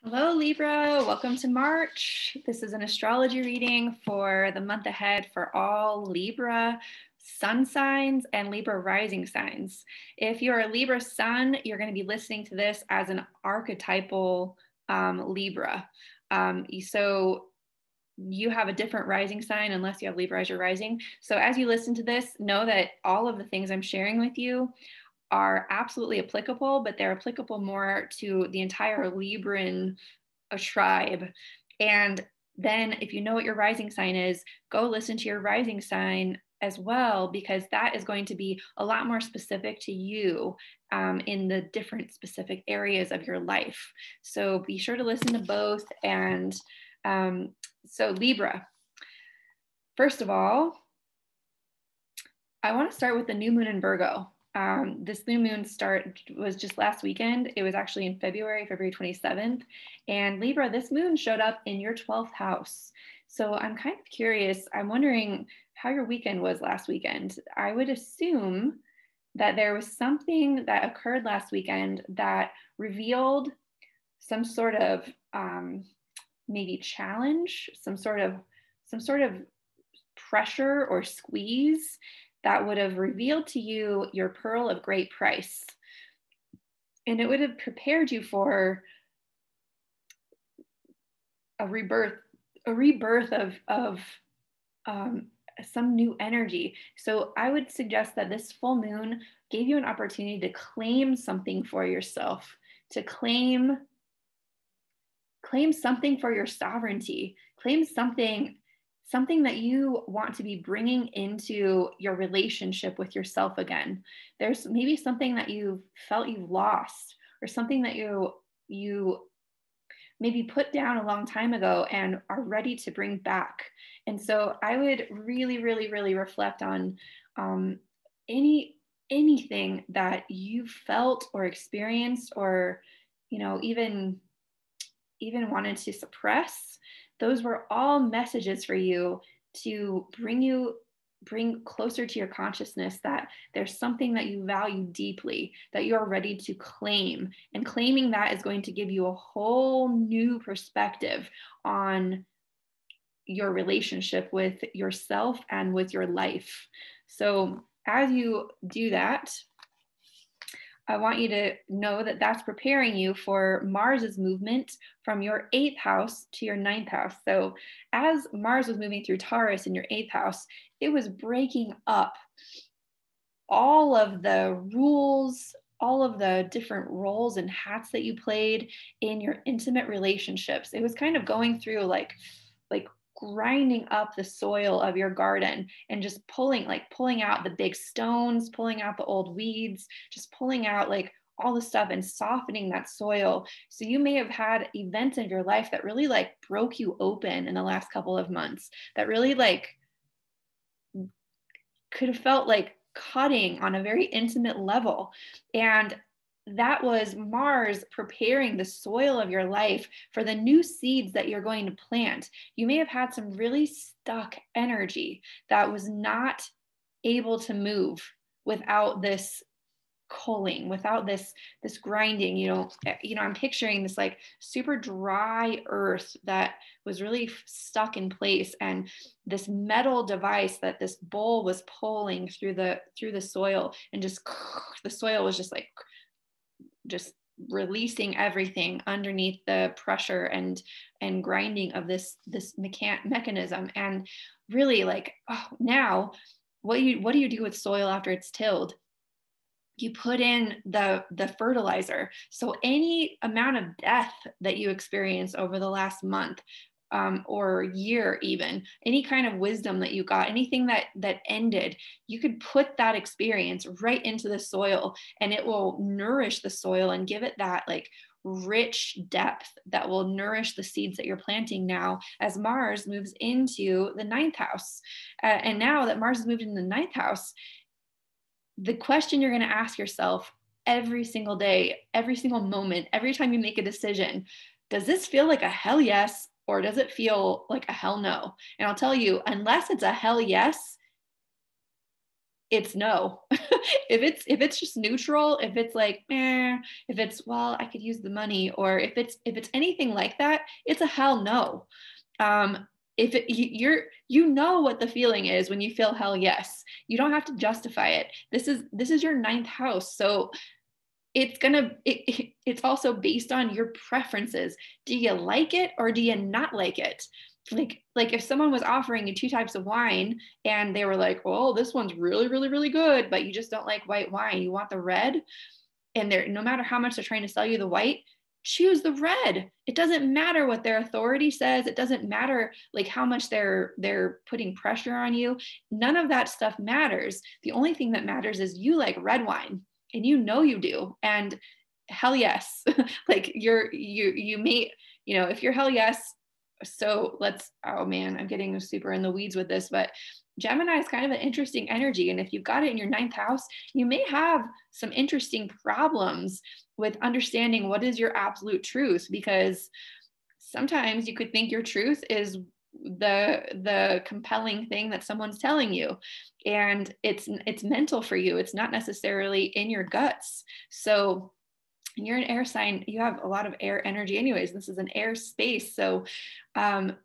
Hello, Libra. Welcome to March. This is an astrology reading for the month ahead for all Libra sun signs and Libra rising signs. If you're a Libra sun, you're going to be listening to this as an archetypal Libra. So you have a different rising sign unless you have Libra as your rising. So as you listen to this, know that all of the things I'm sharing with you are absolutely applicable, but they're applicable more to the entire Libran tribe. And then if you know what your rising sign is, go listen to your rising sign as well, because that is going to be a lot more specific to you in the different specific areas of your life. So be sure to listen to both. And so Libra, first of all, I want to start with the new moon in Virgo. This new moon was just last weekend. It was actually in February 27th. And Libra, this moon showed up in your 12th house. So I'm kind of curious. I'm wondering how your weekend was last weekend. I would assume that there was something that occurred last weekend that revealed some sort of maybe challenge, some sort of pressure or squeeze that would have revealed to you your pearl of great price. And it would have prepared you for a rebirth of some new energy. So I would suggest that this full moon gave you an opportunity to claim something for yourself, to claim something for your sovereignty, claim something that you want to be bringing into your relationship with yourself again. There's maybe something that you've felt you've lost, or something that you maybe put down a long time ago and are ready to bring back. And so I would really, really, really reflect on anything that you felt or experienced, or even wanted to suppress. Those were all messages for you to bring closer to your consciousness that there's something that you value deeply that you're ready to claim. And claiming that is going to give you a whole new perspective on your relationship with yourself and with your life. So as you do that, I want you to know that that's preparing you for Mars's movement from your 8th house to your 9th house. So as Mars was moving through Taurus in your 8th house, it was breaking up all of the rules, all of the different roles and hats that you played in your intimate relationships. It was kind of going through like grinding up the soil of your garden and just pulling out the big stones, pulling out the old weeds, just pulling out like all the stuff and softening that soil. So you may have had events in your life that really like broke you open in the last couple of months, that really like could have felt like cutting on a very intimate level. And that was Mars preparing the soil of your life for the new seeds that you're going to plant. You may have had some really stuck energy that was not able to move without this culling, without this grinding. I'm picturing this like super dry earth that was really stuck in place, and this metal device that this bowl was pulling through the soil, and just the soil was just releasing everything underneath the pressure and grinding of this mechanism. And really like, now what do you do with soil after it's tilled? You put in the fertilizer. So any amount of death that you experience over the last month, or year, even any kind of wisdom that you got, anything that ended, you could put that experience right into the soil, and it will nourish the soil and give it that like rich depth that will nourish the seeds that you're planting now as Mars moves into the 9th house. And now that Mars has moved into the 9th house, the question you're going to ask yourself every single day, every single moment, every time you make a decision: does this feel like a hell yes, or does it feel like a hell no? And I'll tell you, unless it's a hell yes, it's no. If it's just neutral, if it's like, if it's, well, I could use the money, or if it's anything like that, it's a hell no. Um, if it, you know what the feeling is when you feel hell yes. You don't have to justify it. This is your ninth house, so it's also based on your preferences. Do you like it or do you not like it? Like if someone was offering you two types of wine and they were like, oh, this one's really really really good, but you just don't like white wine, you want the red, and they're, no matter how much they're trying to sell you the white, choose the red. It doesn't matter what their authority says. It doesn't matter like how much they're putting pressure on you. None of that stuff matters. The only thing that matters is you like red wine, and you know you do. And hell yes. Like you may, if you're hell yes. So let's, oh man, I'm getting super in the weeds with this, but Gemini is kind of an interesting energy. And if you've got it in your ninth house, you may have some interesting problems with understanding what is your absolute truth, because sometimes you could think your truth is the compelling thing that someone's telling you, and it's mental for you. It's not necessarily in your guts. So you're an air sign, you have a lot of air energy anyways. This is an air space. So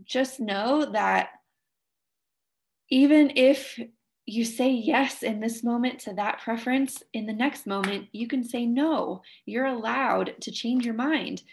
just know that even if you say yes in this moment to that preference, in the next moment, you can say no. You're allowed to change your mind.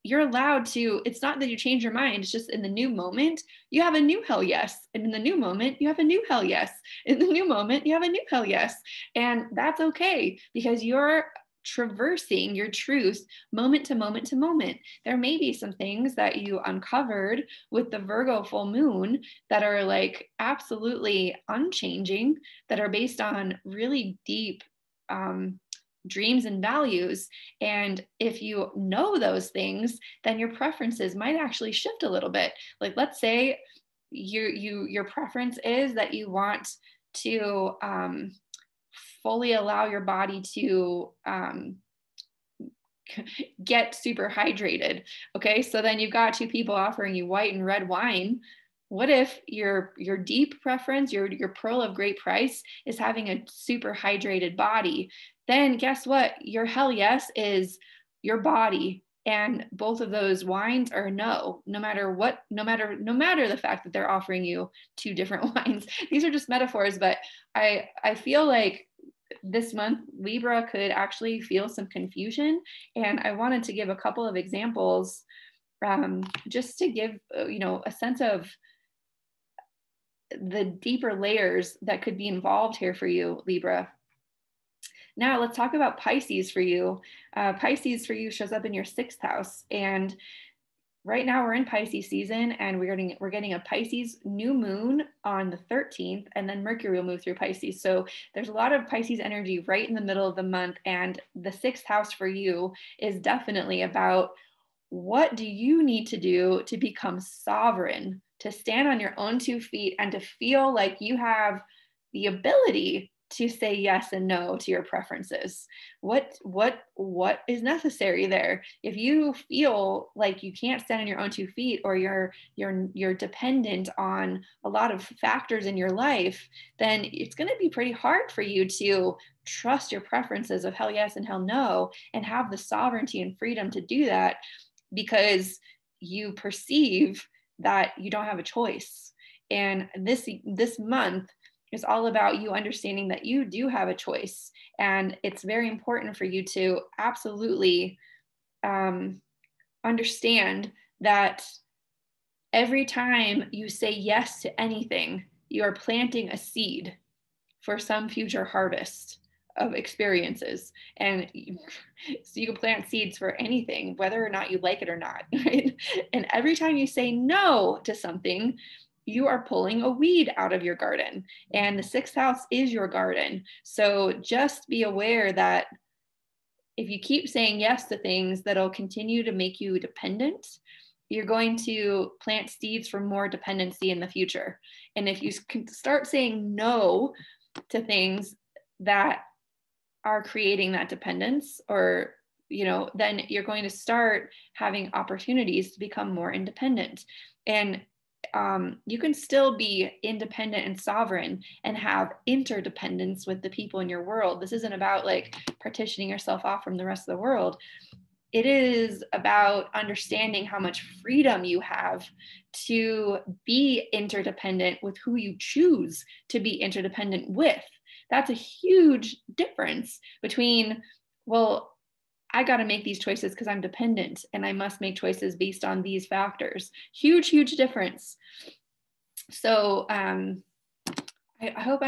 You're allowed to, it's not that you change your mind, it's just in the new moment, you have a new hell yes. And in the new moment, you have a new hell yes. In the new moment, you have a new hell yes. And that's okay, because you're traversing your truth moment to moment to moment. There may be some things that you uncovered with the Virgo full moon that are like absolutely unchanging, that are based on really deep dreams and values. And if you know those things, then your preferences might actually shift a little bit. Like, let's say your preference is that you want to fully allow your body to get super hydrated. Okay, so then you've got two people offering you white and red wine. What if your deep preference, your pearl of great price, is having a super hydrated body? Then guess what? Your hell yes is your body. And both of those wines are no, no matter what, no matter the fact that they're offering you two different wines. These are just metaphors, but I feel like this month Libra could actually feel some confusion, and I wanted to give a couple of examples just to give a sense of the deeper layers that could be involved here for you, Libra. Now let's talk about Pisces for you. Pisces for you shows up in your sixth house, and right now we're in Pisces season, and we're getting a Pisces new moon on the 13th, and then Mercury will move through Pisces. So there's a lot of Pisces energy right in the middle of the month, and the sixth house for you is definitely about what do you need to do to become sovereign, to stand on your own 2 feet, and to feel like you have the ability to say yes and no to your preferences. What is necessary there? If you feel like you can't stand on your own 2 feet, or you're dependent on a lot of factors in your life, then it's going to be pretty hard for you to trust your preferences of hell yes and hell no, and have the sovereignty and freedom to do that, because you perceive that you don't have a choice. And this month is all about you understanding that you do have a choice. And it's very important for you to absolutely understand that every time you say yes to anything, you are planting a seed for some future harvest of experiences. And so you can plant seeds for anything, whether or not you like it or not, right? And every time you say no to something, you are pulling a weed out of your garden, and the sixth house is your garden. So just be aware that if you keep saying yes to things that'll continue to make you dependent, you're going to plant seeds for more dependency in the future. And if you can start saying no to things that are creating that dependence, or then you're going to start having opportunities to become more independent. And you can still be independent and sovereign and have interdependence with the people in your world. This isn't about like partitioning yourself off from the rest of the world. It is about understanding how much freedom you have to be interdependent with who you choose to be interdependent with. That's a huge difference between, well, I got to make these choices because I'm dependent and I must make choices based on these factors. Huge, huge difference. So I hope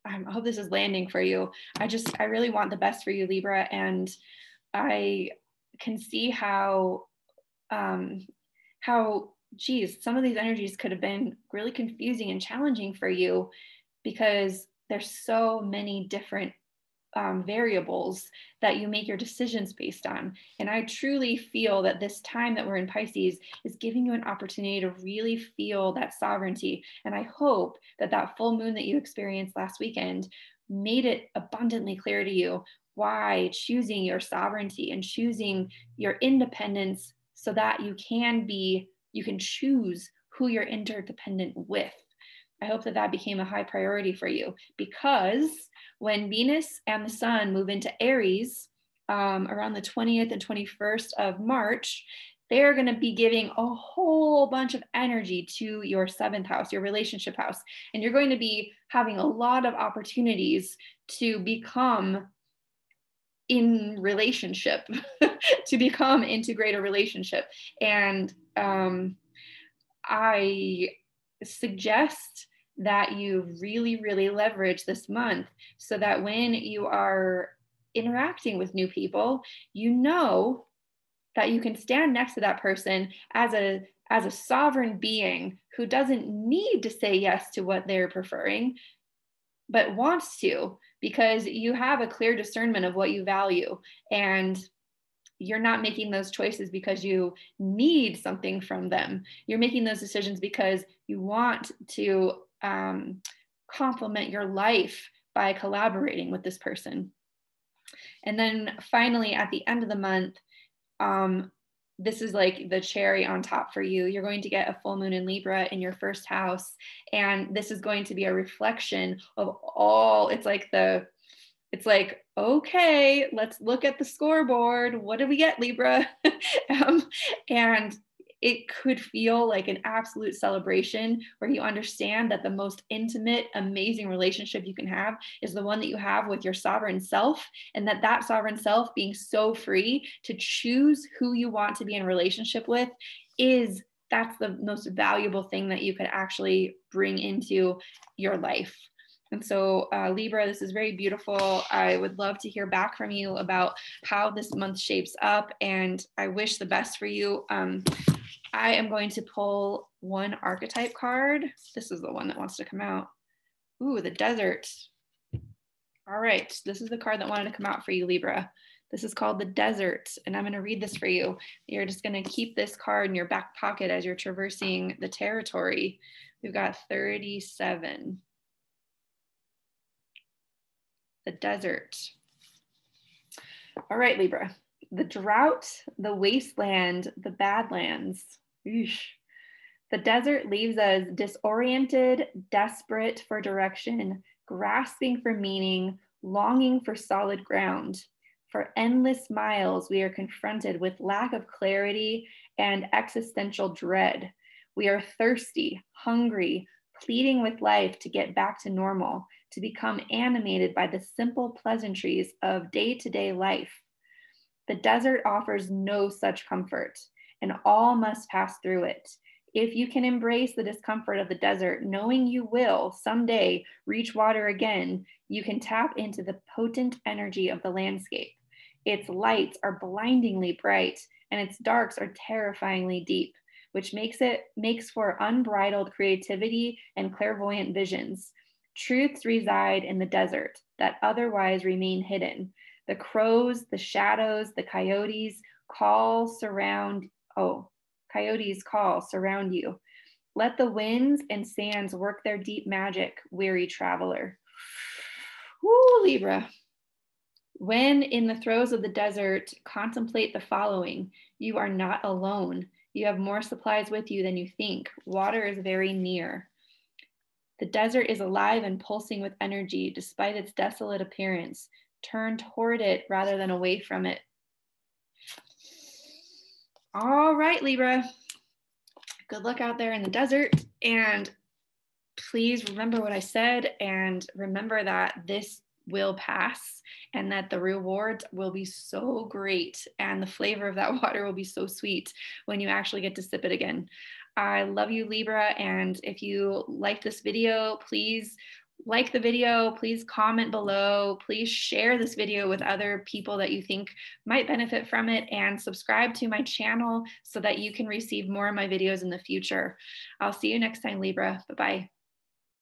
I hope this is landing for you. I really want the best for you, Libra, and I can see how geez, some of these energies could have been really confusing and challenging for you because there's so many different variables that you make your decisions based on. And I truly feel that this time that we're in Pisces is giving you an opportunity to really feel that sovereignty. And I hope that that full moon that you experienced last weekend made it abundantly clear to you why choosing your sovereignty and choosing your independence so that you can choose who you're interdependent with. I hope that that became a high priority for you, because when Venus and the Sun move into Aries around the 20th and 21st of March, they're going to be giving a whole bunch of energy to your 7th house, your relationship house. And you're going to be having a lot of opportunities to become in relationship, to become into greater relationship. And I suggest that you really, really leverage this month so that when you are interacting with new people, you know that you can stand next to that person as a sovereign being who doesn't need to say yes to what they're preferring, but wants to, because you have a clear discernment of what you value. And you're not making those choices because you need something from them. You're making those decisions because you want to complement your life by collaborating with this person. And then finally, at the end of the month, this is like the cherry on top for you. You're going to get a full moon in Libra in your 1st house. And this is going to be a reflection of all, it's like, okay, let's look at the scoreboard. What did we get, Libra? And it could feel like an absolute celebration where you understand that the most intimate, amazing relationship you can have is the one that you have with your sovereign self, and that sovereign self being so free to choose who you want to be in relationship with that's the most valuable thing that you could actually bring into your life. And so Libra, this is very beautiful. I would love to hear back from you about how this month shapes up, and I wish the best for you. I am going to pull one archetype card. This is the one that wants to come out. Ooh, the desert. All right, this is the card that wanted to come out for you, Libra. This is called the desert, and I'm going to read this for you. You're just going to keep this card in your back pocket as you're traversing the territory. We've got 37. The desert. All right, Libra. The drought, the wasteland, the badlands. Eesh. The desert leaves us disoriented, desperate for direction, grasping for meaning, longing for solid ground. For endless miles, we are confronted with lack of clarity and existential dread. We are thirsty, hungry, pleading with life to get back to normal, to become animated by the simple pleasantries of day-to-day life. The desert offers no such comfort, and all must pass through it. If you can embrace the discomfort of the desert, knowing you will someday reach water again, you can tap into the potent energy of the landscape. Its lights are blindingly bright, and its darks are terrifyingly deep, which makes for unbridled creativity and clairvoyant visions. Truths reside in the desert that otherwise remain hidden. The crows, the shadows, the coyotes surround you. Let the winds and sands work their deep magic, weary traveler. Woo, Libra. When in the throes of the desert, contemplate the following. You are not alone. You have more supplies with you than you think. Water is very near. The desert is alive and pulsing with energy despite its desolate appearance. Turn toward it rather than away from it. All right, Libra. Good luck out there in the desert. And please remember what I said and remember that this will pass and that the rewards will be so great and the flavor of that water will be so sweet when you actually get to sip it again. I love you, Libra. And if you like this video, please like the video, please comment below, please share this video with other people that you think might benefit from it, and subscribe to my channel so that you can receive more of my videos in the future. I'll see you next time, Libra. Bye-bye.